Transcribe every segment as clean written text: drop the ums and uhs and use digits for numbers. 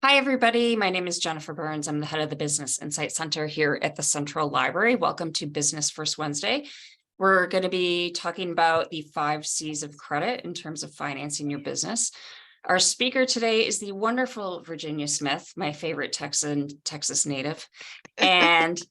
Hi, everybody. My name is Jennifer Burns. I'm the head of the Business Insight Center here at the Central Library. Welcome to Business First Wednesday. We're going to be talking about the 5 C's of credit in terms of financing your business. Our speaker today is the wonderful Virginia Smith, my favorite Texas native. And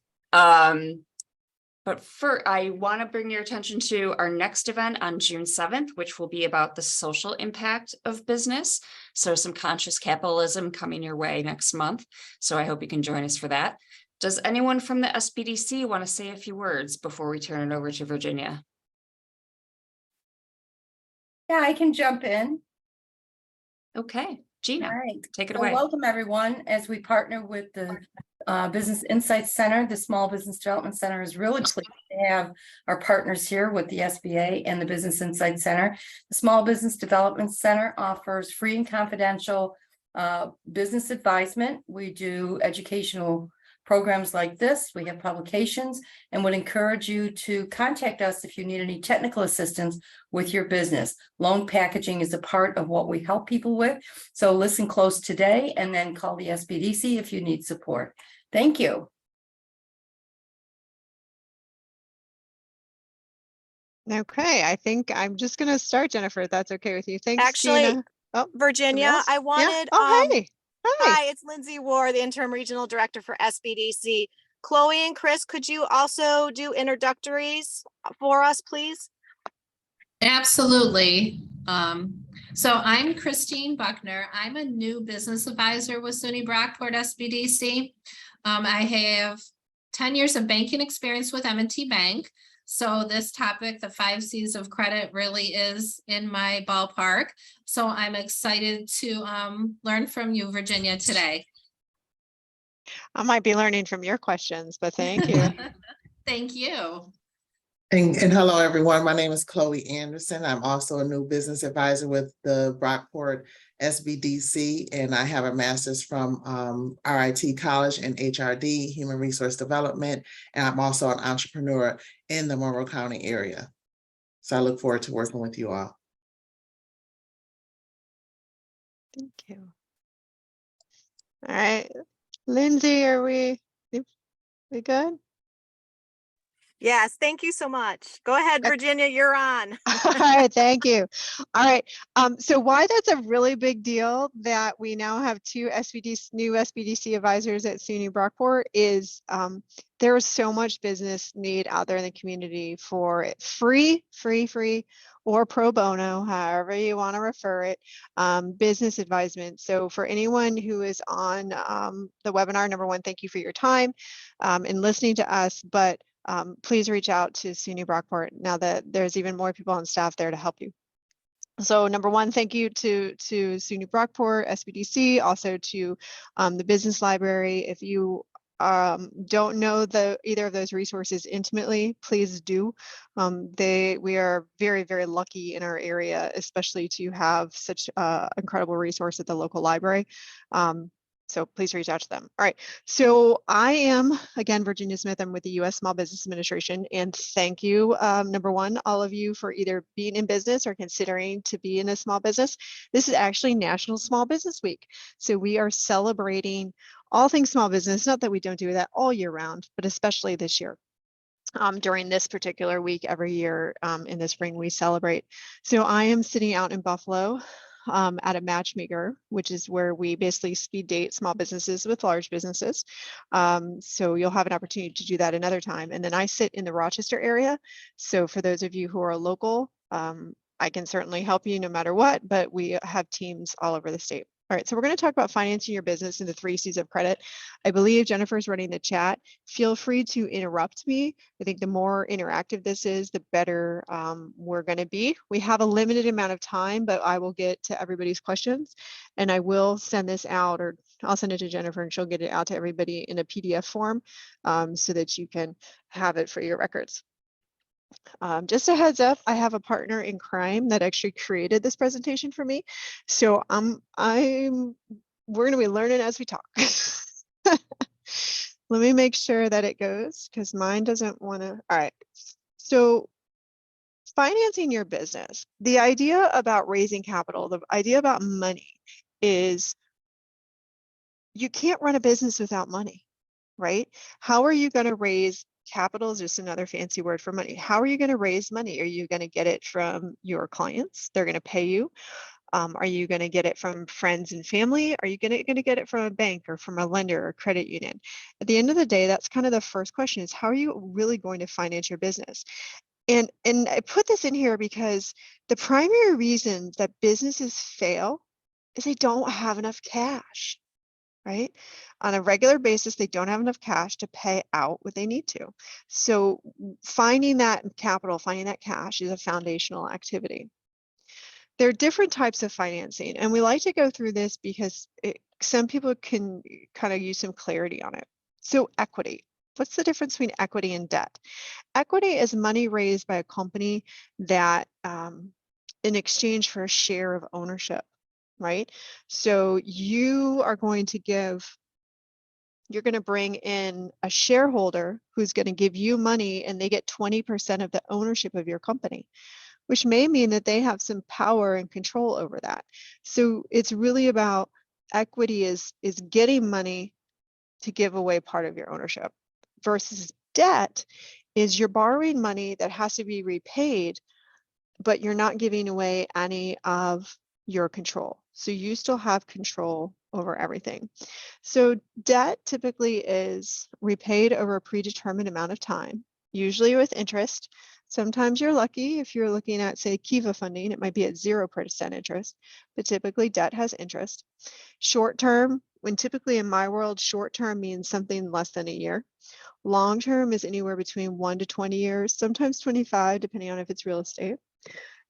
I want to bring your attention to our next event on June 7th, which will be about the social impact of business. So some conscious capitalism coming your way next month. So I hope you can join us for that. Does anyone from the SBDC want to say a few words before we turn it over to Virginia? Yeah, I can jump in. Okay, Gina, All right. take it Well, away. welcome everyone. As we partner with the Business Insight Center, the Small Business Development Center is really pleased to have our partners here with the SBA and the Business Insight Center. The Small Business Development Center offers free and confidential business advisement. We do educational programs like this. We have publications and would encourage you to contact us if you need any technical assistance with your business. Loan packaging is a part of what we help people with. So listen close today and then call the SBDC if you need support. Thank you. Okay, I think I'm just going to start, Jennifer, if that's okay with you. Thanks, Actually, Gina. Oh, Virginia, I wanted, Oh, hey. Hi. hi, it's Lindsay War, the interim regional director for SBDC. Chloe and Chris, could you also do introductories for us, please? Absolutely. So I'm Christine Buckner. I'm a new business advisor with SUNY Brockport SBDC. I have 10 years of banking experience with M&T Bank. So this topic, the 5 C's of credit, really is in my ballpark. So I'm excited to learn from you, Virginia, today. I might be learning from your questions, but thank you. Thank you. And hello, everyone. My name is Chloe Anderson. I'm also a new business advisor with the Brockport SBDC, and I have a master's from RIT College in HRD, Human Resource Development, and I'm also an entrepreneur in the Monroe County area. So I look forward to working with you all. Thank you. All right, Lindsay, are we good? Yes, thank you so much. Go ahead, Virginia, you're on. All right, thank you. All right, so why that's a really big deal that we now have 2 new SBDC advisors at SUNY Brockport is there is so much business need out there in the community for free, or pro bono, however you want to refer it, business advisement. So for anyone who is on the webinar, number one, thank you for your time and listening to us, but please reach out to SUNY Brockport now that there's even more people on staff there to help you. So number one, thank you to SUNY Brockport, SBDC, also to the Business Library. If you don't know either of those resources intimately, please do. We are very, very lucky in our area, especially to have such incredible resource at the local library. So please reach out to them. All right, so I am, again, Virginia Smith. I'm with the U.S. Small Business Administration, and thank you, number one, all of you for either being in business or considering to be in a small business. This is actually National Small Business Week. So we are celebrating all things small business, not that we don't do that all year round, but especially this year. During this particular week every year in the spring, we celebrate. So I am sitting out in Buffalo at a matchmaker, which is where we basically speed date small businesses with large businesses. So you'll have an opportunity to do that another time. And then I sit in the Rochester area. So for those of you who are local, I can certainly help you no matter what, but we have teams all over the state. All right, so we're going to talk about financing your business in the 3 C's of credit. I believe Jennifer's running the chat. Feel free to interrupt me. I think the more interactive this is, the better we're going to be. We have a limited amount of time, but I will get to everybody's questions, and I will send this out, or I'll send it to Jennifer and she'll get it out to everybody in a PDF form so that you can have it for your records. Just a heads up, I have a partner in crime that actually created this presentation for me. So we're going to be learning as we talk. Let me make sure that it goes because mine doesn't want to. All right. So financing your business, the idea about raising capital, the idea about money is you can't run a business without money, right? How are you going to raise capital? Is just another fancy word for money. How are you going to raise money? Are you going to get it from your clients? They're going to pay you. Are you going to get it from friends and family? Are you going to get it from a bank or from a lender or credit union? At the end of the day, that's kind of the first question is how are you really going to finance your business? And I put this in here because the primary reason that businesses fail is they don't have enough cash, right? On a regular basis, they don't have enough cash to pay out what they need to. So finding that capital, finding that cash is a foundational activity. There are different types of financing, and we like to go through this because some people can kind of use some clarity on it. So equity. What's the difference between equity and debt? Equity is money raised by a company that in exchange for a share of ownership, right? So you are going to you're going to bring in a shareholder who's going to give you money and they get 20% of the ownership of your company, which may mean that they have some power and control over that. So it's really about equity is getting money to give away part of your ownership versus debt is you're borrowing money that has to be repaid, but you're not giving away any of your control. So you still have control over everything. So debt typically is repaid over a predetermined amount of time, usually with interest. Sometimes you're lucky if you're looking at, say, Kiva funding, it might be at 0% interest, but typically debt has interest. Short term, when typically in my world, short term means something less than a year. Long term is anywhere between 1 to 20 years, sometimes 25, depending on if it's real estate.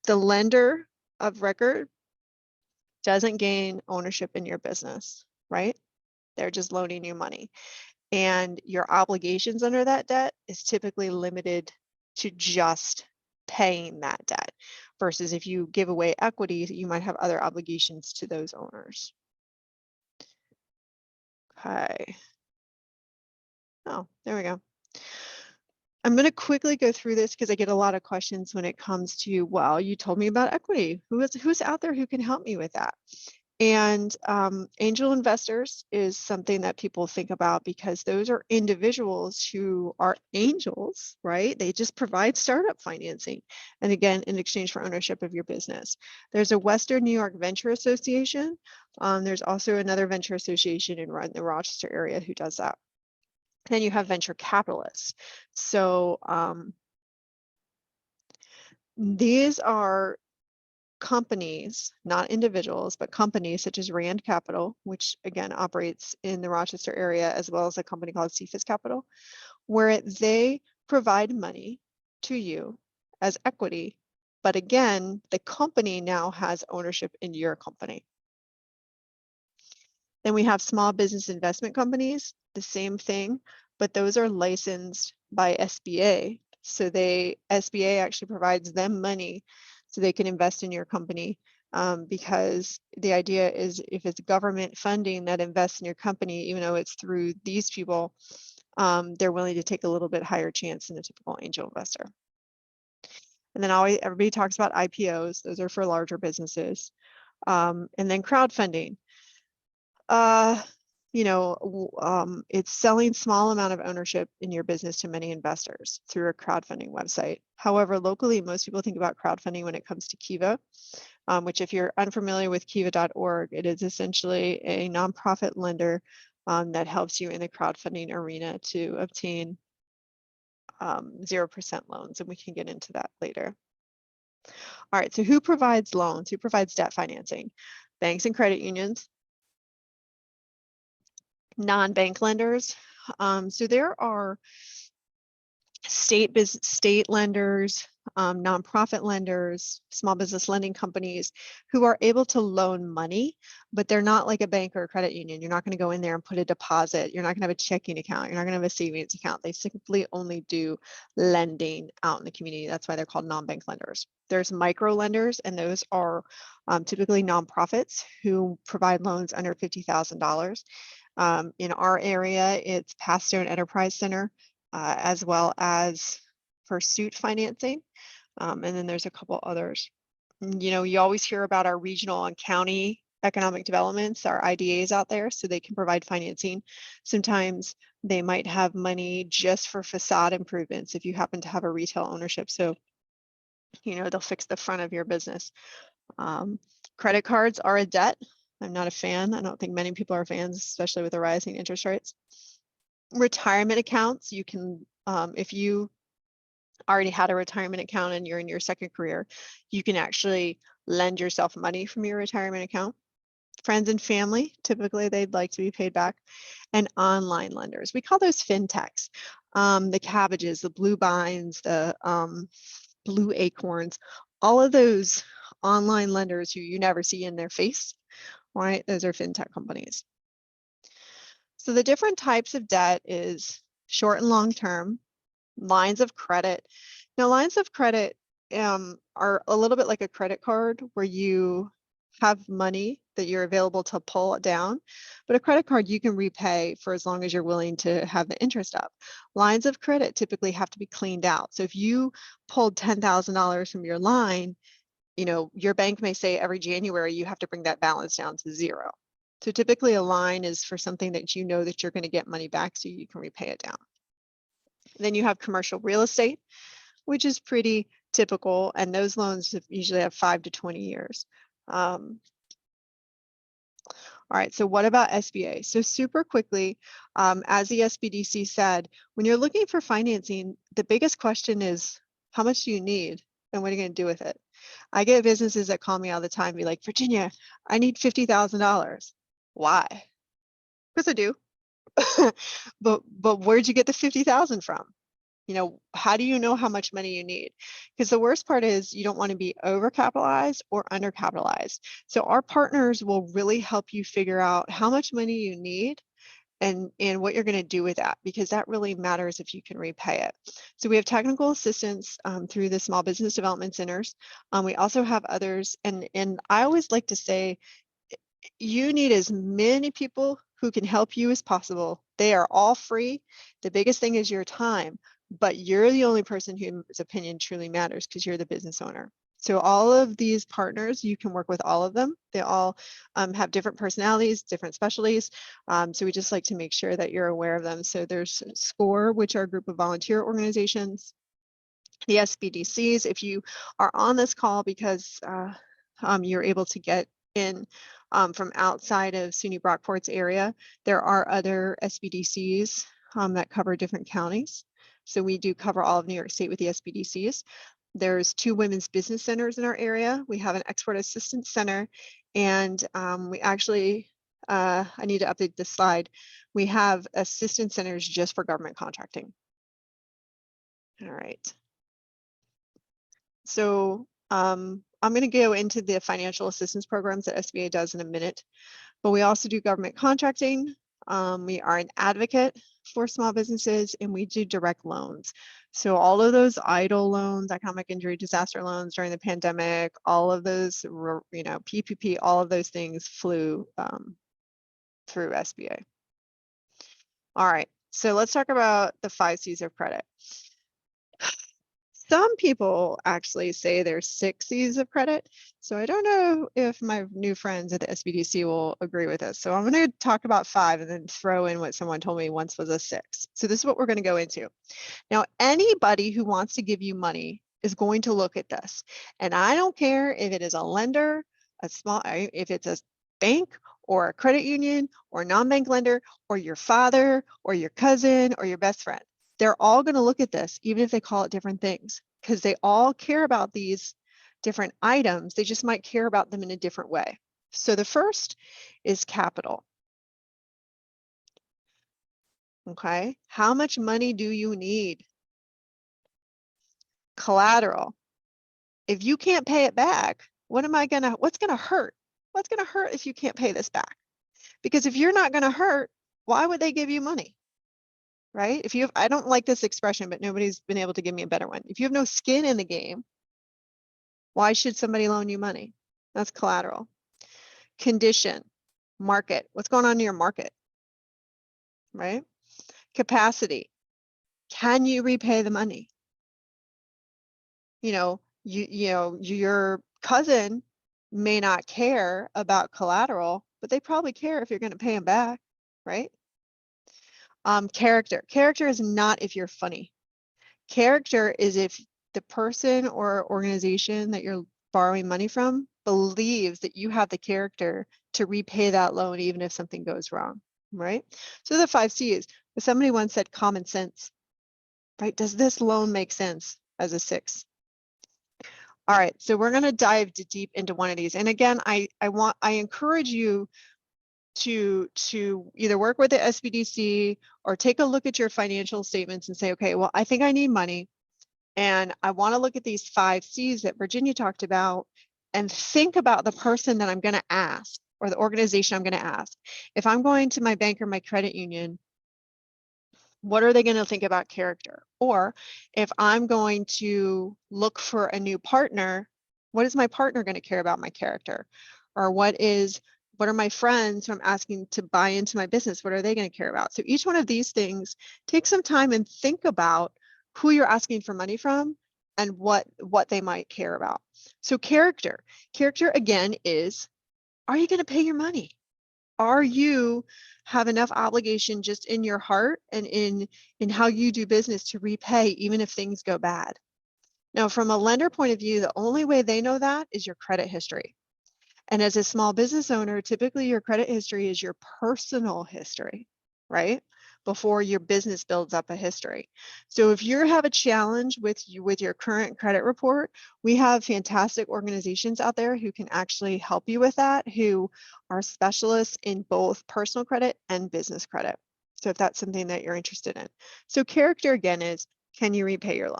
The lender of record doesn't gain ownership in your business, right? They're just loaning you money. And your obligations under that debt is typically limited to just paying that debt versus if you give away equity, you might have other obligations to those owners. Okay. Oh, there we go. I'm going to quickly go through this because I get a lot of questions when it comes to, well, you told me about equity. Who's out there who can help me with that? And angel investors is something that people think about because those are individuals who are angels, right? They just provide startup financing. And again, in exchange for ownership of your business. There's a Western New York Venture Association. There's also another venture association in the Rochester area who does that. Then you have venture capitalists. So these are companies, not individuals, but companies such as Rand Capital, which again operates in the Rochester area, as well as a company called Cephas Capital, where they provide money to you as equity. But again, the company now has ownership in your company. Then we have small business investment companies, the same thing, but those are licensed by SBA. So SBA actually provides them money so they can invest in your company because the idea is if it's government funding that invests in your company, even though it's through these people, they're willing to take a little bit higher chance than a typical angel investor. And then everybody talks about IPOs. Those are for larger businesses. And then crowdfunding. It's selling small amount of ownership in your business to many investors through a crowdfunding website. However, locally, most people think about crowdfunding when it comes to Kiva, which if you're unfamiliar with kiva.org, it is essentially a nonprofit lender that helps you in the crowdfunding arena to obtain 0% loans, and we can get into that later. All right, so who provides loans? Who provides debt financing? Banks and credit unions. Non-bank lenders. So there are state lenders, nonprofit lenders, small business lending companies who are able to loan money, but they're not like a bank or a credit union. You're not going to go in there and put a deposit. You're not going to have a checking account. You're not going to have a savings account. They simply only do lending out in the community. That's why they're called non-bank lenders. There's micro lenders, and those are typically nonprofits who provide loans under $50,000. In our area, it's Passstone Enterprise Center, as well as Pursuit Financing. And then there's a couple others. You always hear about our regional and county economic developments, our IDAs out there, so they can provide financing. Sometimes they might have money just for facade improvements if you happen to have a retail ownership. So, they'll fix the front of your business. Credit cards are a debt. I'm not a fan. I don't think many people are fans, especially with the rising interest rates. Retirement accounts, you can, if you already had a retirement account and you're in your second career, you can actually lend yourself money from your retirement account. Friends and family, typically they'd like to be paid back. And online lenders, we call those fintechs. The Cabbages, the Blue Binds, the Blue Acorns, all of those online lenders who you never see in their face, right? Those are fintech companies. So the different types of debt is short and long term, lines of credit. Now, lines of credit are a little bit like a credit card where you have money that you're available to pull it down, but a credit card you can repay for as long as you're willing to have the interest up. Lines of credit typically have to be cleaned out. So if you pulled $10,000 from your line, your bank may say every January you have to bring that balance down to zero. So typically a line is for something that you know that you're going to get money back so you can repay it down. Then you have commercial real estate, which is pretty typical, and those loans usually have 5 to 20 years. All right, so what about SBA? So super quickly, as the SBDC said, when you're looking for financing, the biggest question is, how much do you need and what are you going to do with it? I get businesses that call me all the time, be like, Virginia, I need $50,000. Why? Because I do. but where'd you get the 50,000 from? How do you know how much money you need? Because the worst part is you don't want to be overcapitalized or undercapitalized. So our partners will really help you figure out how much money you need and what you're going to do with that, because that really matters if you can repay it. So we have technical assistance through the small business development centers. We also have others, and I always like to say, you need as many people who can help you as possible. They are all free. The biggest thing is your time, but you're the only person whose opinion truly matters because you're the business owner. So all of these partners, you can work with all of them. They all have different personalities, different specialties. So we just like to make sure that you're aware of them. So there's SCORE, which are a group of volunteer organizations. The SBDCs, if you are on this call because you're able to get in from outside of SUNY Brockport's area, there are other SBDCs that cover different counties. So we do cover all of New York State with the SBDCs. There's 2 women's business centers in our area. We have an export assistance center, and we actually, I need to update this slide. We have assistance centers just for government contracting. All right. So I'm going to go into the financial assistance programs that SBA does in a minute, but we also do government contracting. We are an advocate for small businesses, and we do direct loans. So all of those EIDL loans, economic injury disaster loans during the pandemic, all of those, PPP, all of those things flew through SBA. All right, so let's talk about the 5 C's of credit. Some people actually say there's 6 C's of credit. So I don't know if my new friends at the SBDC will agree with us. So I'm going to talk about 5 and then throw in what someone told me once was a 6. So this is what we're going to go into. Now, anybody who wants to give you money is going to look at this. And I don't care if it is a lender, if it's a bank or a credit union or non-bank lender or your father or your cousin or your best friend. They're all going to look at this, even if they call it different things, because they all care about these different items. They just might care about them in a different way. So the first is capital. Okay, how much money do you need? Collateral. If you can't pay it back, what's gonna hurt? What's gonna hurt if you can't pay this back? Because if you're not gonna hurt, why would they give you money? Right? I don't like this expression, but nobody's been able to give me a better one. If you have no skin in the game, why should somebody loan you money? That's collateral. Condition, market. What's going on in your market? Right? Capacity. Can you repay the money? Your cousin may not care about collateral, but they probably care if you're going to pay them back, right? Character is not if you're funny. Character is if the person or organization that you're borrowing money from believes that you have the character to repay that loan even if something goes wrong, right? So the 5 C's, but somebody once said common sense, right? Does this loan make sense as a 6? All right, so we're going to dive deep into one of these. And again, I encourage you to either work with the SBDC or take a look at your financial statements and say, okay, well, I think I need money. And I want to look at these 5 C's that Virginia talked about and think about the person that I'm going to ask or the organization I'm going to ask. If I'm going to my bank or my credit union, what are they going to think about character? Or if I'm going to look for a new partner, what is my partner going to care about my character? Or what are my friends who I'm asking to buy into my business? What are they going to care about? So each one of these things, take some time and think about who you're asking for money from and what they might care about. So character again is, are you going to pay your money? Are you have enough obligation just in your heart and in how you do business to repay even if things go bad? Now, from a lender point of view, the only way they know that is your credit history. And as a small business owner, typically your credit history is your personal history, right? Before your business builds up a history. So if you have a challenge with your current credit report, we have fantastic organizations out there who can actually help you with that, who are specialists in both personal credit and business credit. So if that's something that you're interested in. So character again is, can you repay your loan?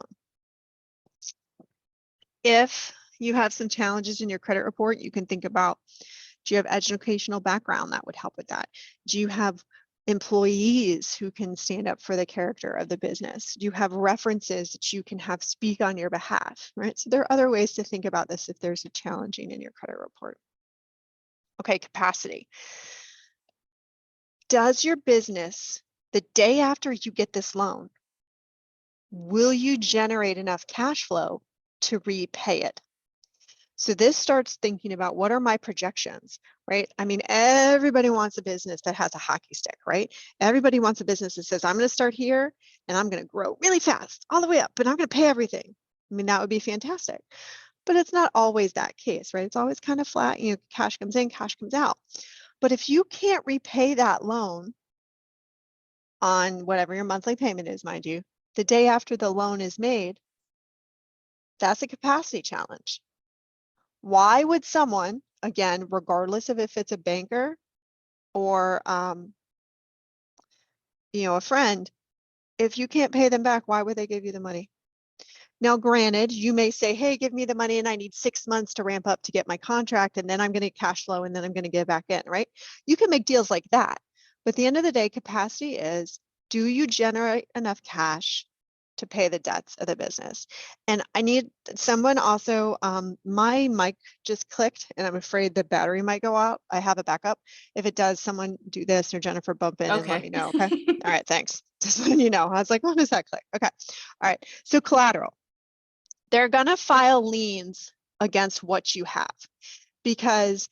If you have some challenges in your credit report, you can think about, do you have educational background that would help with that? Do you have employees who can stand up for the character of the business? Do you have references that you can have speak on your behalf, right? So there are other ways to think about this if there's a challenging in your credit report. Okay, capacity. Does your business, the day after you get this loan, will you generate enough cash flow to repay it? So this starts thinking about, what are my projections, right? I mean, everybody wants a business that has a hockey stick, right? Everybody wants a business that says, I'm going to start here and I'm going to grow really fast all the way up, and I'm going to pay everything. I mean, that would be fantastic. But it's not always that case, right? It's always kind of flat, cash comes in, cash comes out. But if you can't repay that loan on whatever your monthly payment is, mind you, the day after the loan is made, that's a capacity challenge. Why would someone, again, regardless of if it's a banker or a friend, if you can't pay them back, why would they give you the money? Now, granted, you may say, hey, give me the money and I need 6 months to ramp up to get my contract, and then I'm going to cash flow and then I'm going to get back in, right? You can make deals like that. But at the end of the day, capacity is, do you generate enough cash to pay the debts of the business? And I need someone also, my mic just clicked and I'm afraid the battery might go out. I have a backup. If it does, someone do this, or Jennifer bump in and let me know, okay? All right, thanks. Just letting you know. I was like, when does that click? Okay, all right, so collateral. They're gonna file liens against what you have, because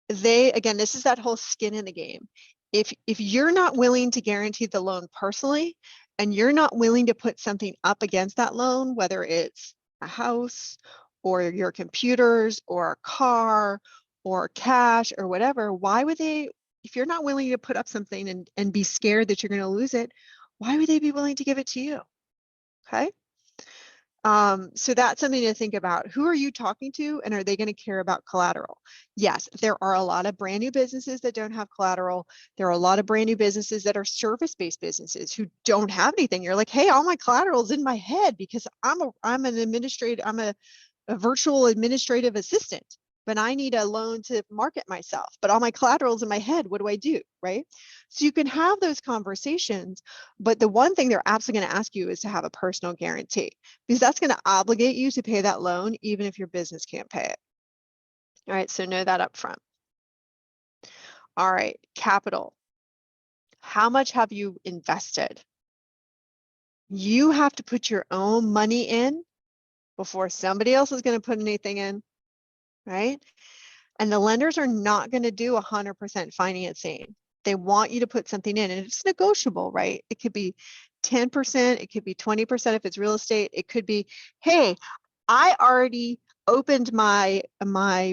again, this is that whole skin in the game. If you're not willing to guarantee the loan personally, and you're not willing to put something up against that loan, whether it's a house or your computers or a car or cash or whatever, why would they, if you're not willing to put up something and be scared that you're going to lose it, why would they be willing to give it to you? Okay. So that's something to think about. Who are you talking to, and are they going to care about collateral? Yes, there are a lot of brand new businesses that don't have collateral. There are a lot of brand new businesses that are service-based businesses who don't have anything. You're like, hey, all my collateral is in my head because I'm a virtual administrative assistant, but I need a loan to market myself, but all my collateral's in my head. What do I do, right? So you can have those conversations, but the one thing they're absolutely going to ask you is to have a personal guarantee, because that's going to obligate you to pay that loan even if your business can't pay it. All right, so know that up front. All right, capital. How much have you invested? You have to put your own money in before somebody else is going to put anything in, right? And the lenders are not going to do 100% financing. They want you to put something in, and it's negotiable, right? It could be 10%, it could be 20% if it's real estate. It could be, hey, I already opened my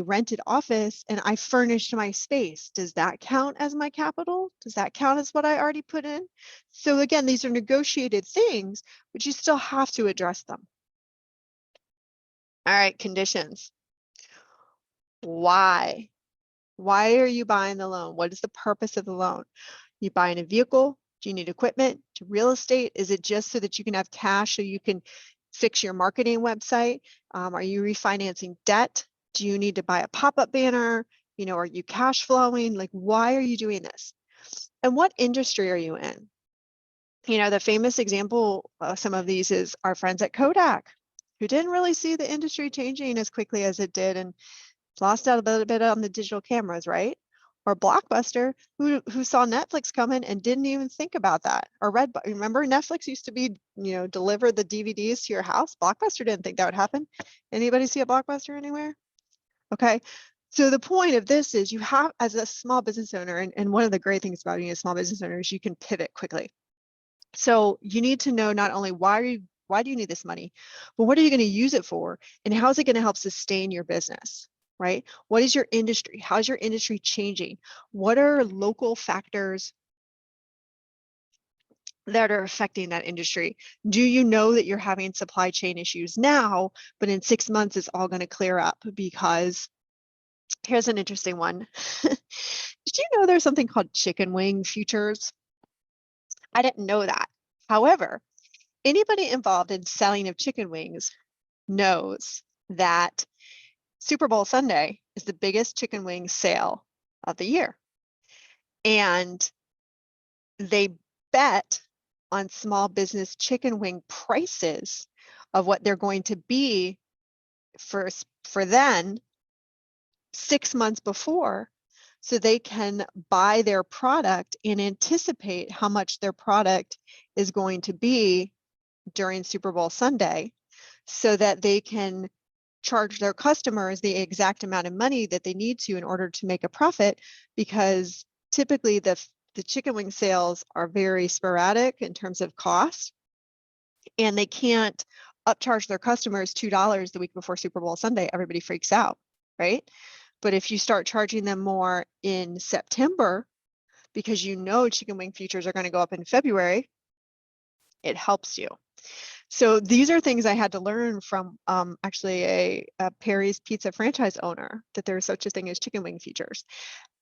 rented office and I furnished my space. Does that count as my capital? Does that count as what I already put in? So again, these are negotiated things, but you still have to address them. All right, conditions. Why? Why are you buying the loan? What is the purpose of the loan? You buying a vehicle? Do you need equipment? Do real estate? Is it just so that you can have cash so you can fix your marketing website? Are you refinancing debt? Do you need to buy a pop-up banner? You know, are you cash flowing? Like, why are you doing this? And what industry are you in? You know, the famous example of some of these is our friends at Kodak, who didn't really see the industry changing as quickly as it did and lost out a little bit on the digital cameras, right? Or Blockbuster, who saw Netflix coming and didn't even think about that. Or remember Netflix used to be, you know, deliver the DVDs to your house. Blockbuster didn't think that would happen. Anybody see a Blockbuster anywhere? Okay. So the point of this is you have, as a small business owner, and one of the great things about being a small business owner is you can pivot quickly. So you need to know not only why do you need this money, but what are you going to use it for? And how is it going to help sustain your business? Right? What is your industry? How's your industry changing? What are local factors that are affecting that industry? Do you know that you're having supply chain issues now, but in 6 months it's all going to clear up? Because here's an interesting one. Did you know there's something called chicken wing futures? I didn't know that. However, anybody involved in selling of chicken wings knows that Super Bowl Sunday is the biggest chicken wing sale of the year. And they bet on small business chicken wing prices of what they're going to be for then 6 months before, so they can buy their product and anticipate how much their product is going to be during Super Bowl Sunday, so that they can charge their customers the exact amount of money that they need to in order to make a profit, because typically the chicken wing sales are very sporadic in terms of cost, and they can't upcharge their customers $2 the week before Super Bowl Sunday. Everybody freaks out, right? But if you start charging them more in September, because you know chicken wing futures are going to go up in February, it helps you. So these are things I had to learn from actually a Perry's Pizza franchise owner, that there's such a thing as chicken wing futures.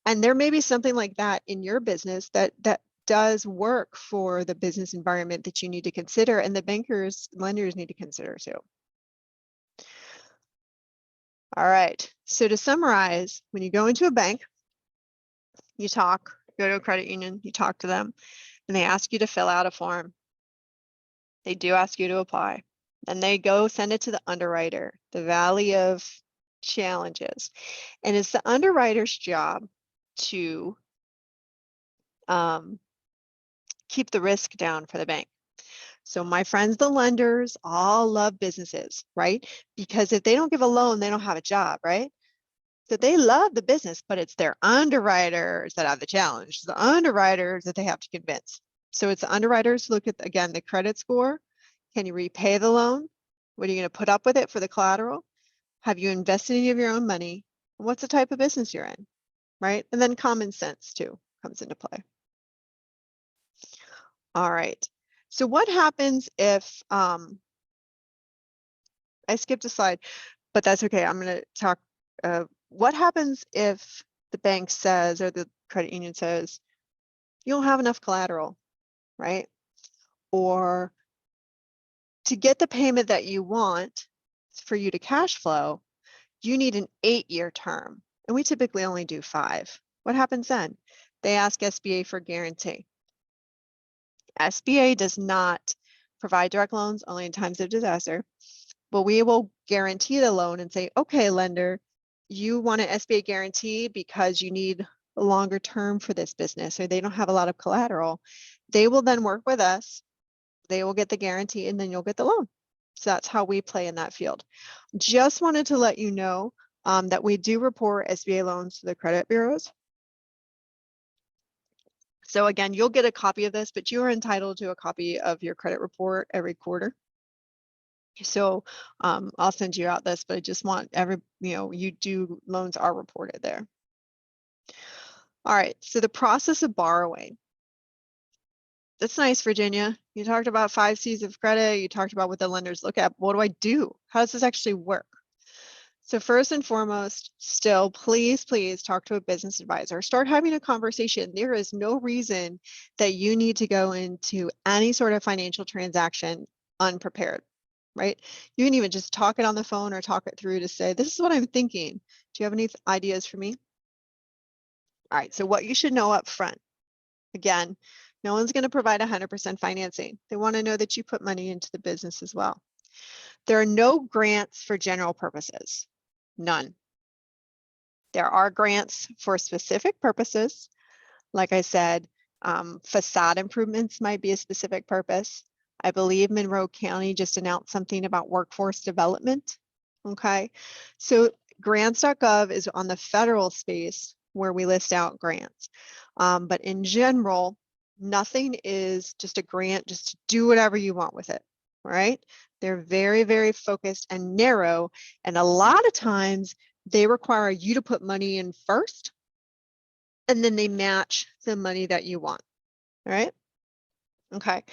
And there may be something like that in your business that does work for the business environment that you need to consider, and the lenders need to consider too. All right, so to summarize, when you go into a bank, you go to a credit union, you talk to them, and they ask you to fill out a form. They do ask you to apply. Then they go send it to the underwriter, the valley of challenges. And it's the underwriter's job to keep the risk down for the bank. So my friends, the lenders, all love businesses, right? Because if they don't give a loan, they don't have a job, right? So they love the business, but it's their underwriters that have the challenge, the underwriters that they have to convince. So it's the underwriters look at, again, the credit score. Can you repay the loan? What are you going to put up with it for the collateral? Have you invested any of your own money? What's the type of business you're in, right? And then common sense too comes into play. All right. So what happens if, I skipped a slide, but that's okay. I'm going to talk, what happens if the bank says, or the credit union says, you don't have enough collateral, right? Or to get the payment that you want for you to cash flow, you need an 8-year term. And we typically only do 5. What happens then? They ask SBA for guarantee. SBA does not provide direct loans, only in times of disaster, but we will guarantee the loan and say, okay, lender, you want an SBA guarantee because you need a longer term for this business, or they don't have a lot of collateral. They will then work with us. They will get the guarantee and then you'll get the loan. So that's how we play in that field. Just wanted to let you know that we do report SBA loans to the credit bureaus. So again, you'll get a copy of this, but you are entitled to a copy of your credit report every quarter. So I'll send you out this, but I just want loans are reported there. All right, so the process of borrowing. That's nice, Virginia. You talked about 5 C's of credit. You talked about what the lenders look at. What do I do? How does this actually work? So first and foremost, still, please talk to a business advisor. Start having a conversation. There is no reason that you need to go into any sort of financial transaction unprepared, right? You can even just talk it on the phone or talk it through to say, this is what I'm thinking. Do you have any ideas for me? All right, so what you should know up front. Again, no one's going to provide 100% financing. They want to know that you put money into the business as well. There are no grants for general purposes. None. There are grants for specific purposes. Like I said, facade improvements might be a specific purpose. I believe Monroe County just announced something about workforce development. Okay, so grants.gov is on the federal space where we list out grants. But in general, nothing is just a grant, just to do whatever you want with it, right? They're very, very focused and narrow. And a lot of times they require you to put money in first, and then they match the money that you want, all right? Okay.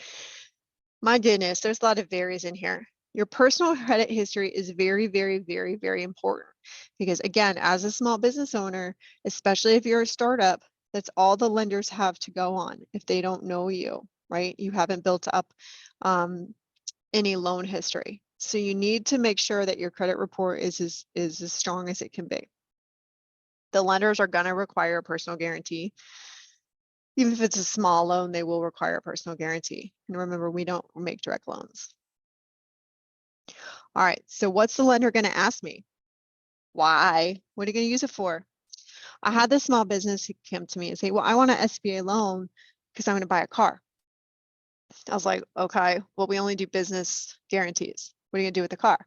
My goodness, there's a lot of varies in here. Your personal credit history is very, very, very, very important because again, as a small business owner, especially if you're a startup, that's all the lenders have to go on if they don't know you, right? You haven't built up any loan history. So you need to make sure that your credit report is as strong as it can be. The lenders are going to require a personal guarantee. Even if it's a small loan, they will require a personal guarantee. And remember, we don't make direct loans. All right, so what's the lender going to ask me? Why? What are you going to use it for? I had this small business who came to me and say, well, I want an SBA loan because I'm going to buy a car. I was like, okay, well, we only do business guarantees. What are you going to do with the car?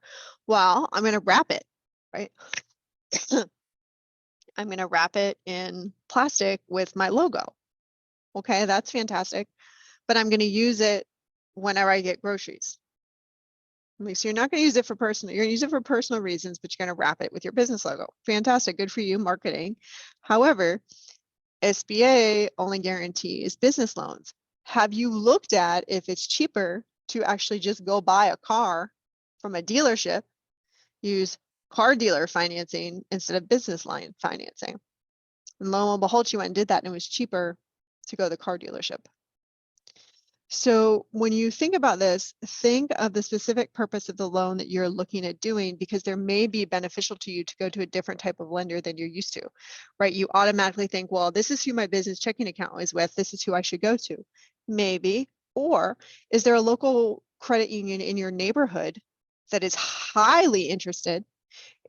Well, I'm going to wrap it, right? I'm going to wrap it in plastic with my logo. Okay, that's fantastic. But I'm going to use it whenever I get groceries. So you're not going to use it for personal, you're going to use it for personal reasons, but you're going to wrap it with your business logo. Fantastic, good for you, marketing. However, SBA only guarantees business loans. Have you looked at if it's cheaper to actually just go buy a car from a dealership, use car dealer financing instead of business line financing? And lo and behold, you went and did that and it was cheaper to go to the car dealership. So when you think about this, think of the specific purpose of the loan that you're looking at doing, because there may be beneficial to you to go to a different type of lender than you're used to, right? You automatically think, well, this is who my business checking account is with. This is who I should go to. Maybe. Or is there a local credit union in your neighborhood that is highly interested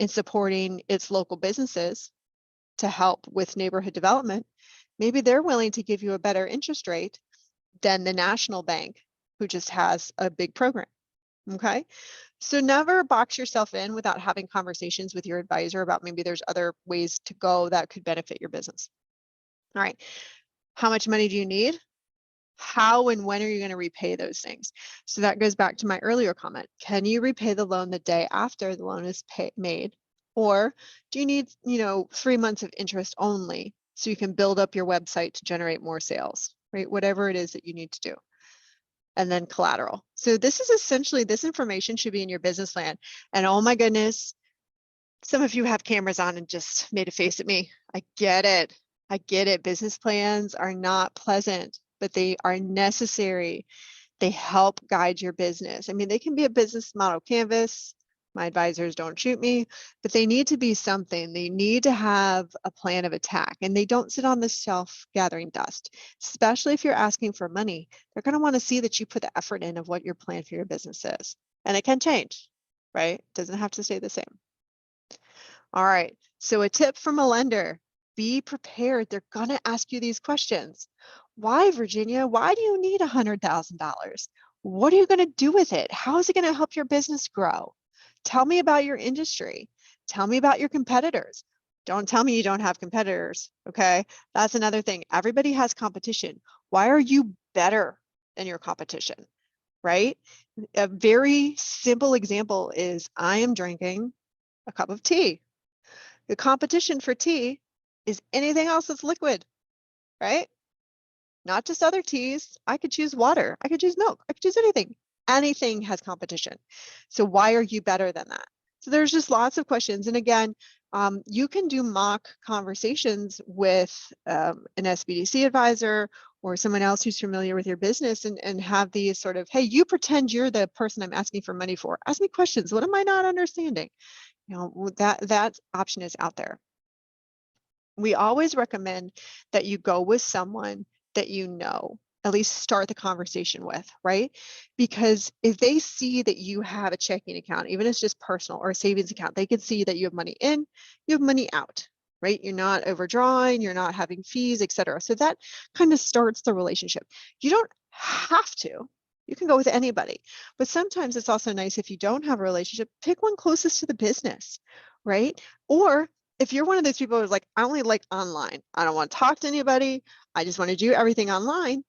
in supporting its local businesses to help with neighborhood development? Maybe they're willing to give you a better interest rate than the national bank, who just has a big program. Okay, so never box yourself in without having conversations with your advisor about maybe there's other ways to go that could benefit your business. All right, how much money do you need? How and when are you going to repay those things? So that goes back to my earlier comment. Can you repay the loan the day after the loan is made? Or do you need, 3 months of interest only so you can build up your website to generate more sales, right? Whatever it is that you need to do. And then collateral. So this is essentially, this information should be in your business plan. And oh my goodness, some of you have cameras on and just made a face at me. I get it. I get it. Business plans are not pleasant, but they are necessary. They help guide your business. I mean, they can be a business model canvas. My advisors don't shoot me, but they need to be something. They need to have a plan of attack, and they don't sit on the shelf gathering dust, especially if you're asking for money. They're going to want to see that you put the effort in of what your plan for your business is. And it can change, right? It doesn't have to stay the same. All right. So a tip from a lender, be prepared. They're going to ask you these questions. Why, Virginia? Why do you need $100,000? What are you going to do with it? How is it going to help your business grow? Tell me about your industry. Tell me about your competitors. Don't tell me you don't have competitors, okay? That's another thing. Everybody has competition. Why are you better than your competition, right? A very simple example is I am drinking a cup of tea. The competition for tea is anything else that's liquid, right? Not just other teas. I could choose water. I could choose milk. I could choose anything. Anything has competition. So why are you better than that? So there's just lots of questions. And again, you can do mock conversations with an SBDC advisor or someone else who's familiar with your business and have these sort of, hey, you pretend you're the person I'm asking for money for. Ask me questions. What am I not understanding? You know, that option is out there. We always recommend that you go with someone that you know, at least start the conversation with, right? Because if they see that you have a checking account, even if it's just personal or a savings account, they can see that you have money in, you have money out, right? You're not overdrawing, you're not having fees, etc. So that kind of starts the relationship. You don't have to. You can go with anybody, but sometimes it's also nice if you don't have a relationship, pick one closest to the business, right? Or if you're one of those people who's like, I only like online, I don't want to talk to anybody, I just want to do everything online,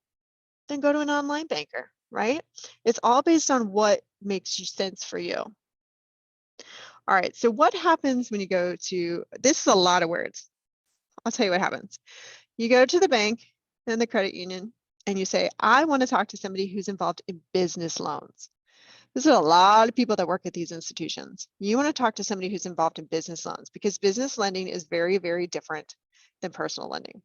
then go to an online banker, right? It's all based on what makes sense for you. All right, so what happens when you go to, this is a lot of words. I'll tell you what happens. You go to the bank and the credit union and you say, I want to talk to somebody who's involved in business loans. There's a lot of people that work at these institutions. You want to talk to somebody who's involved in business loans because business lending is very, very different than personal lending,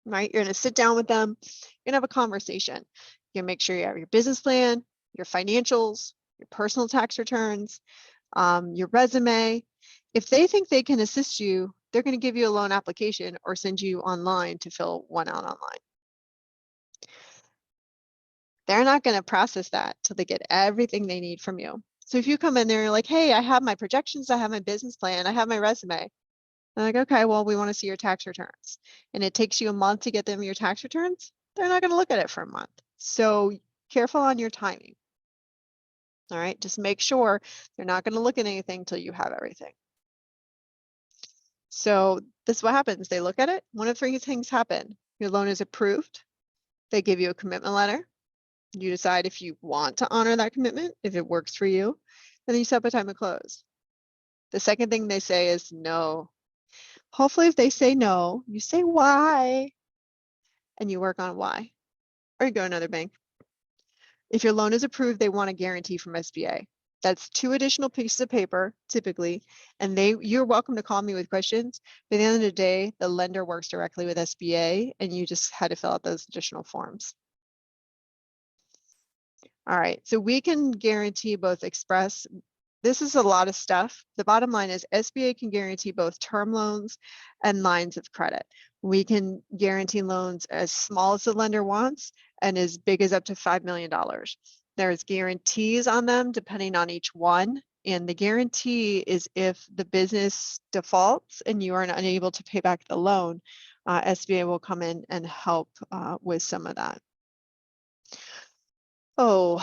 right? You're going to sit down with them, you're going to have a conversation. You're going to make sure you have your business plan, your financials, your personal tax returns, your resume. If they think they can assist you, they're going to give you a loan application or send you online to fill one out online. They're not going to process that till they get everything they need from you. So if you come in there and you're like, hey, I have my projections, I have my business plan, I have my resume. They're like, okay, well, we want to see your tax returns. And it takes you a month to get them your tax returns. They're not going to look at it for a month. So careful on your timing. All right, just make sure they're not going to look at anything till you have everything. So this is what happens. They look at it. One of three things happen. Your loan is approved. They give you a commitment letter. You decide if you want to honor that commitment, if it works for you, and then you set up a time to close. The second thing they say is no. Hopefully, if they say no, you say why, and you work on why, or you go to another bank. If your loan is approved, they want a guarantee from SBA. That's 2 additional pieces of paper, typically, and you're welcome to call me with questions. But at the end of the day, the lender works directly with SBA, and you just had to fill out those additional forms. All right, so we can guarantee both express. This is a lot of stuff. The bottom line is SBA can guarantee both term loans and lines of credit. We can guarantee loans as small as the lender wants and as big as up to $5 million. There's guarantees on them depending on each one. And the guarantee is if the business defaults and you are unable to pay back the loan, SBA will come in and help with some of that. Oh,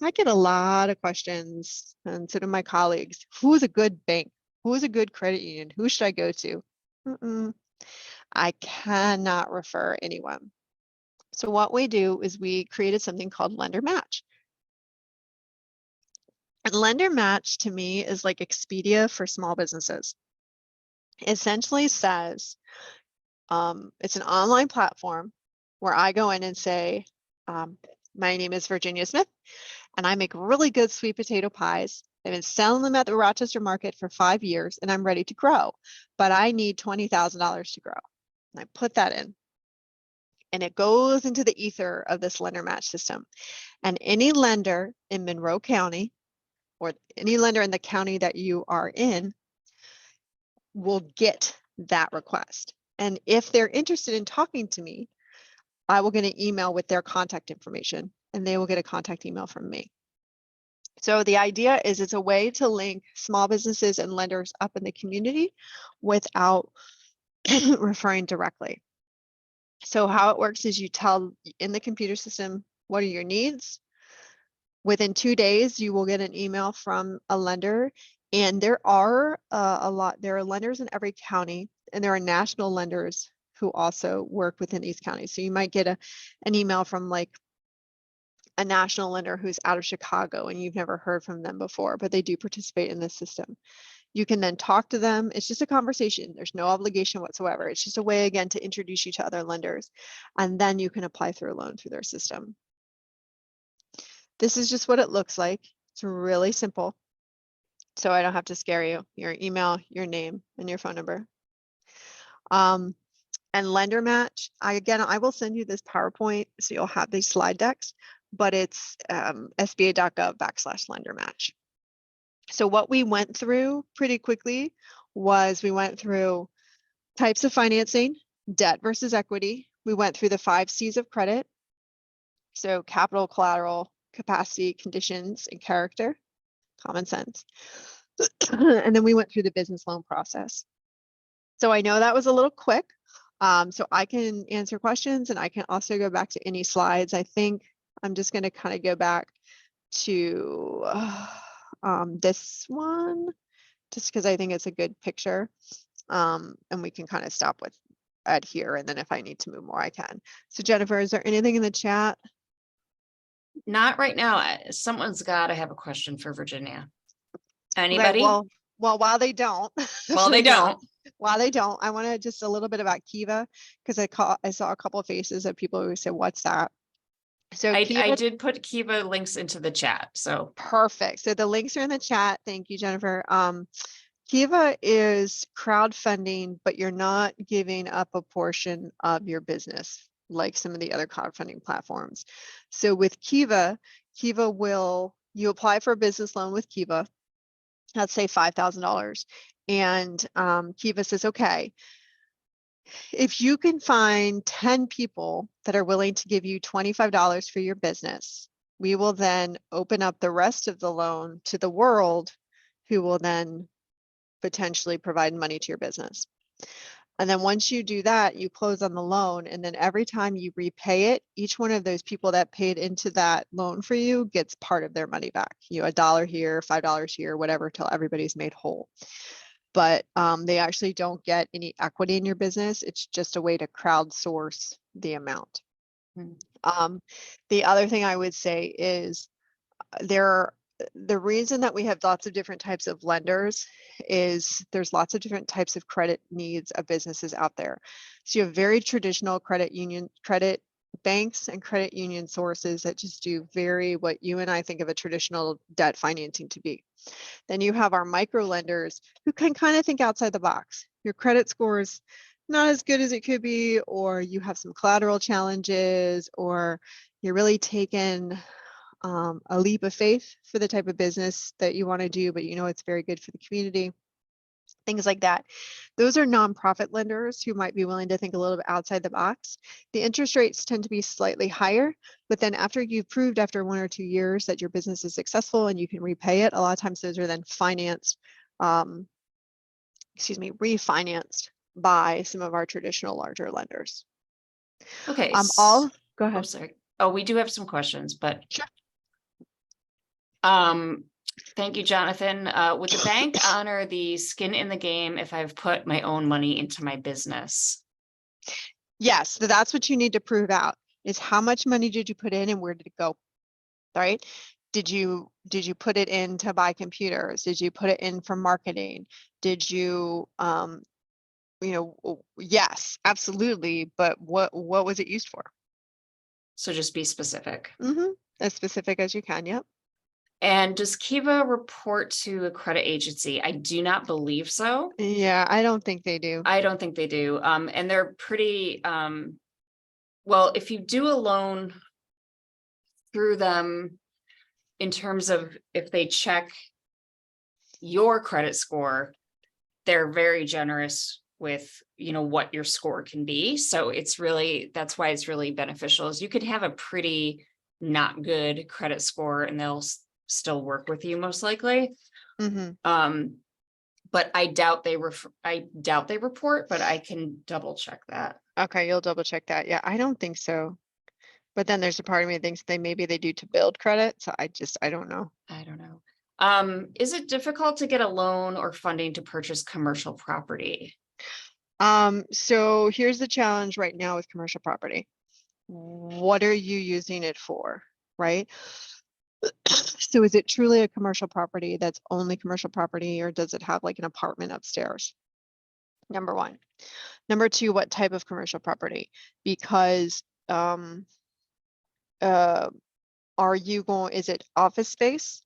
I get a lot of questions, and so do my colleagues. Who is a good bank? Who is a good credit union? Who should I go to? I cannot refer anyone. So what we do is we created something called Lender Match. And Lender Match to me is like Expedia for small businesses. It essentially says, it's an online platform where I go in and say, my name is Virginia Smith, and I make really good sweet potato pies. I've been selling them at the Rochester market for 5 years, and I'm ready to grow, but I need $20,000 to grow. And I put that in, and it goes into the ether of this lender match system. And any lender in Monroe County, or any lender in the county that you are in, will get that request. And if they're interested in talking to me, I will get an email with their contact information, and they will get a contact email from me. So the idea is it's a way to link small businesses and lenders up in the community without referring directly. So how it works is you tell in the computer system, what are your needs? Within 2 days, you will get an email from a lender And there are there are lenders in every county, and there are national lenders who also work within these counties. So you might get an email from like a national lender who's out of Chicago and you've never heard from them before, but they do participate in this system. You can then talk to them. It's just a conversation. There's no obligation whatsoever. It's just a way, again, to introduce you to other lenders. And then you can apply for a loan through their system. This is just what it looks like. It's really simple. So I don't have to scare you. Your email, your name, and your phone number. And lender match, I will send you this PowerPoint so you'll have these slide decks, but it's sba.gov/lender match. So what we went through pretty quickly was we went through types of financing, debt versus equity. We went through the 5 C's of credit. So capital, collateral, capacity, conditions, and character, common sense. And then we went through the business loan process. So I know that was a little quick. So I can answer questions and I can also go back to any slides. I think I'm just going to kind of go back to this one, just because I think it's a good picture. And we can kind of stop at here. And then if I need to move more, I can. So Jennifer, is there anything in the chat? Not right now. Someone's got to have a question for Virginia. Okay, Anybody? well, while they don't. Well, they don't. While they don't, I want to just a little bit about Kiva, because I saw a couple of faces of people who said, "What's that?" So I Kiva, did put Kiva links into the chat. So perfect. So the links are in the chat. Thank you, Jennifer. Kiva is crowdfunding, but you're not giving up a portion of your business like some of the other crowdfunding platforms. So with Kiva you apply for a business loan with Kiva, let's say $5,000. And Kiva says, okay, if you can find 10 people that are willing to give you $25 for your business, we will then open up the rest of the loan to the world, who will then potentially provide money to your business. And then once you do that, you close on the loan. And then every time you repay it, each one of those people that paid into that loan for you gets part of their money back. $1 here, $5 here, whatever, till everybody's made whole. But they actually don't get any equity in your business. It's just a way to crowdsource the amount. The other thing I would say is the reason that we have lots of different types of lenders is there's lots of different types of credit needs of businesses out there. So you have very traditional credit banks and credit union sources that just do what you and I think of a traditional debt financing to be. Then you have our micro lenders who can kind of think outside the box. Your credit score is not as good as it could be, or you have some collateral challenges, or you're really taking a leap of faith for the type of business that you want to do, but it's very good for the community, things like that. Those are nonprofit lenders who might be willing to think a little bit outside the box. The interest rates tend to be slightly higher, but then after you've proved after 1 or 2 years that your business is successful and you can repay it, a lot of times those are then refinanced by some of our traditional larger lenders. okay. Go ahead. Oh, sorry. Oh, we do have some questions, but Sure. Thank you, Jonathan. Would the bank honor the skin in the game if I've put my own money into my business? Yes, so that's what you need to prove out, is how much money did you put in and where did it go? All right. Did you put it in to buy computers? Did you put it in for marketing? Did you, yes, absolutely. But what was it used for? So just be specific. As specific as you can. Yep. And does Kiva report to a credit agency? I do not believe so. Yeah, I don't think they do. I don't think they do. And they're pretty, well, if you do a loan through them, in terms of if they check your credit score, they're very generous with, what your score can be. So that's why it's really beneficial, is you could have a pretty not good credit score and they'll still work with you most likely. But I doubt they report, but I can double check that. Okay, you'll double check that. Yeah, I don't think so. But then there's a part of me that thinks maybe they do to build credit. So I don't know. I don't know. Is it difficult to get a loan or funding to purchase commercial property? So here's the challenge right now with commercial property. What are you using it for, right? So is it truly a commercial property that's only commercial property, or does it have like an apartment upstairs? Number one. Number two, what type of commercial property? Because is it office space?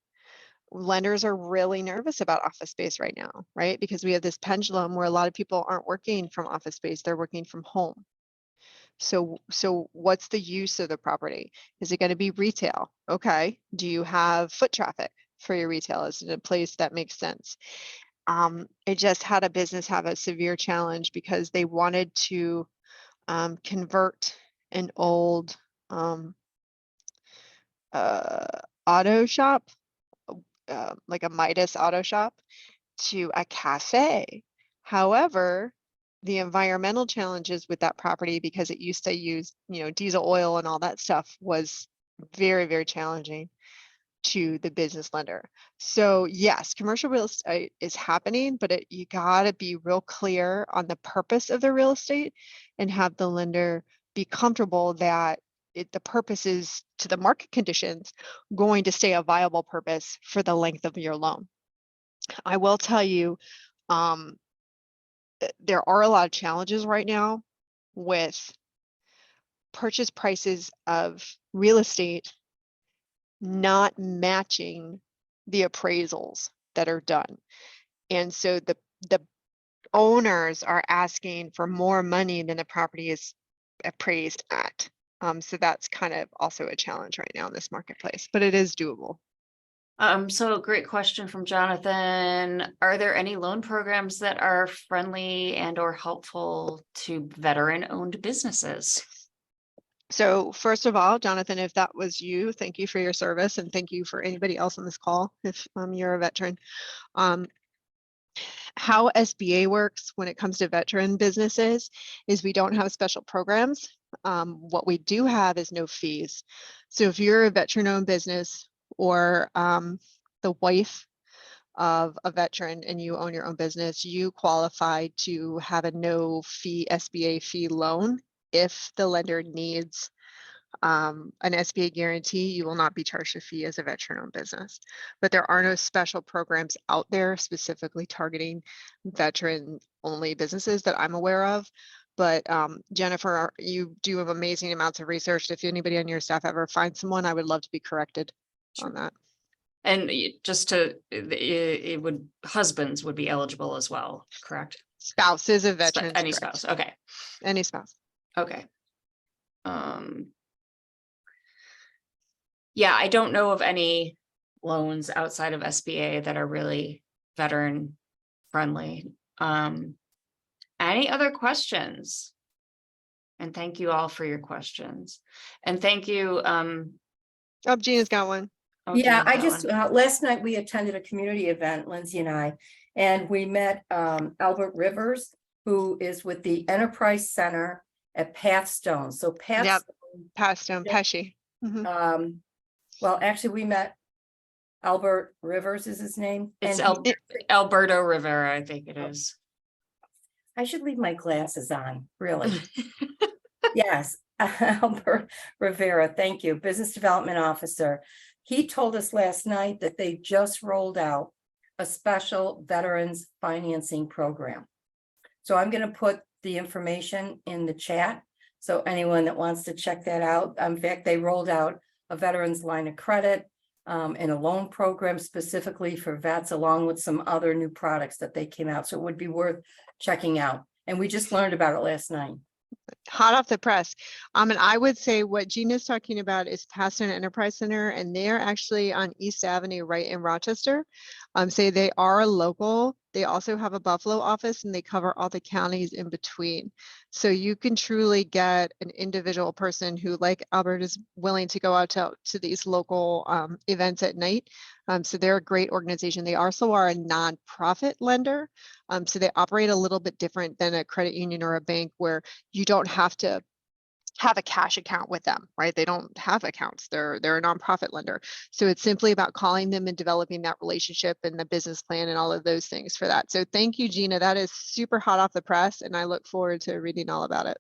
Lenders are really nervous about office space right now, right? Because we have this pendulum where a lot of people aren't working from office space, they're working from home. So what's the use of the property? Is it going to be retail? Okay. Do you have foot traffic for your retail? Is it a place that makes sense? I just had a business have a severe challenge because they wanted to convert an old auto shop, like a Midas auto shop, to a cafe. However, the environmental challenges with that property, because it used to use, diesel oil and all that stuff, was very, very challenging to the business lender. So yes, commercial real estate is happening, but you gotta be real clear on the purpose of the real estate and have the lender be comfortable that the purpose is, to the market conditions, going to stay a viable purpose for the length of your loan. I will tell you, there are a lot of challenges right now with purchase prices of real estate not matching the appraisals that are done. And so the owners are asking for more money than the property is appraised at. So that's kind of also a challenge right now in this marketplace, but it is doable. So great question from Jonathan. Are there any loan programs that are friendly and or helpful to veteran-owned businesses? So first of all, Jonathan, if that was you, thank you for your service, and thank you for anybody else on this call if you're a veteran. How SBA works when it comes to veteran businesses is we don't have special programs. What we do have is no fees. So if you're a veteran-owned business or the wife of a veteran and you own your own business, you qualify to have a no fee SBA fee loan. If the lender needs an SBA guarantee, you will not be charged a fee as a veteran-owned business. But there are no special programs out there specifically targeting veteran-only businesses that I'm aware of. But Jennifer, you do have amazing amounts of research. If anybody on your staff ever finds someone, I would love to be corrected on that. And husbands would be eligible as well, correct? Spouses of veterans. Any correct. spouse, okay. Any spouse. Okay. Yeah, I don't know of any loans outside of SBA that are really veteran friendly. Any other questions? And thank you all for your questions. And thank you. Oh, Gina's got one. Yeah, Gina's I got just, one. last night we attended a community event, Lindsay and we met Albert Rivers, who is with the Enterprise Center at Pathstone. So Yep. Pathstone, Pathstone, Pesci. Mhm. well, actually, we met Albert Rivers is his name. It's And Alberto Rivera, I think it is. I should leave my glasses on, really. Yes, Albert Rivera, thank you, Business Development Officer. He told us last night that they just rolled out a special veterans financing program. So I'm going to put the information in the chat. So anyone that wants to check that out, in fact, they rolled out a veterans line of credit and a loan program specifically for vets, along with some other new products that they came out. So it would be worth checking out. And we just learned about it last night. Hot off the press. And I would say what Gina's talking about is Pathstone Enterprise Center, and they're actually on East Avenue, right in Rochester. So they are local. They also have a Buffalo office, and they cover all the counties in between. So you can truly get an individual person who, like Albert, is willing to go out to these local events at night. So they're a great organization. They also are a nonprofit lender. So they operate a little bit different than a credit union or a bank, where you don't have to have a cash account with them, right? They don't have accounts. They're a nonprofit lender. So it's simply about calling them and developing that relationship and the business plan and all of those things for that. So thank you, Gina. That is super hot off the press, and I look forward to reading all about it.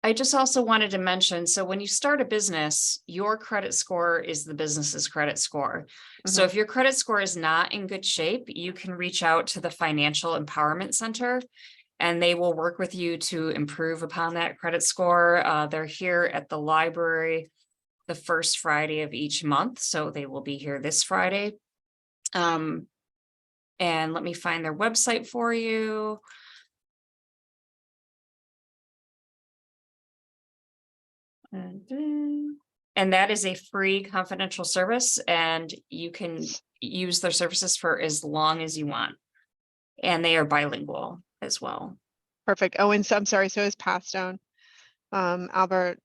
I just also wanted to mention, so when you start a business, your credit score is the business's credit score. So Mhm. if your credit score is not in good shape, you can reach out to the Financial Empowerment Center and they will work with you to improve upon that credit score. They're here at the library the first Friday of each month, so they will be here this Friday. And let me find their website for you. And that is a free confidential service, and you can use their services for as long as you want. And they are bilingual as well. Perfect. Oh, and so I'm sorry, so is Passstone. Albert,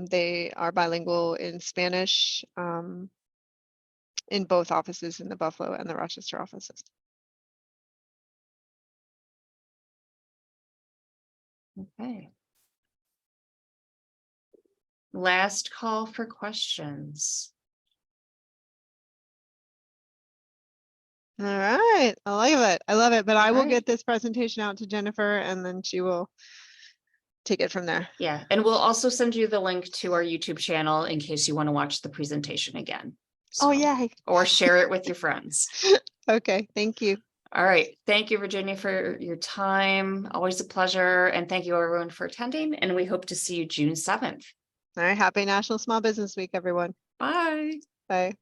they are bilingual in Spanish in both offices, in the Buffalo and the Rochester offices. Okay. Last call for questions. All right, I love it. I love it. But I will Right. get this presentation out to Jennifer, and then she will take it from there. Yeah, and we'll also send you the link to our YouTube channel in case you want to watch the presentation again. Oh, So, yay. or share it with your friends. Okay, thank you. All right. Thank you, Virginia, for your time. Always a pleasure. And thank you everyone for attending. And we hope to see you June 7th. All right, happy National Small Business Week, everyone. Bye. Bye.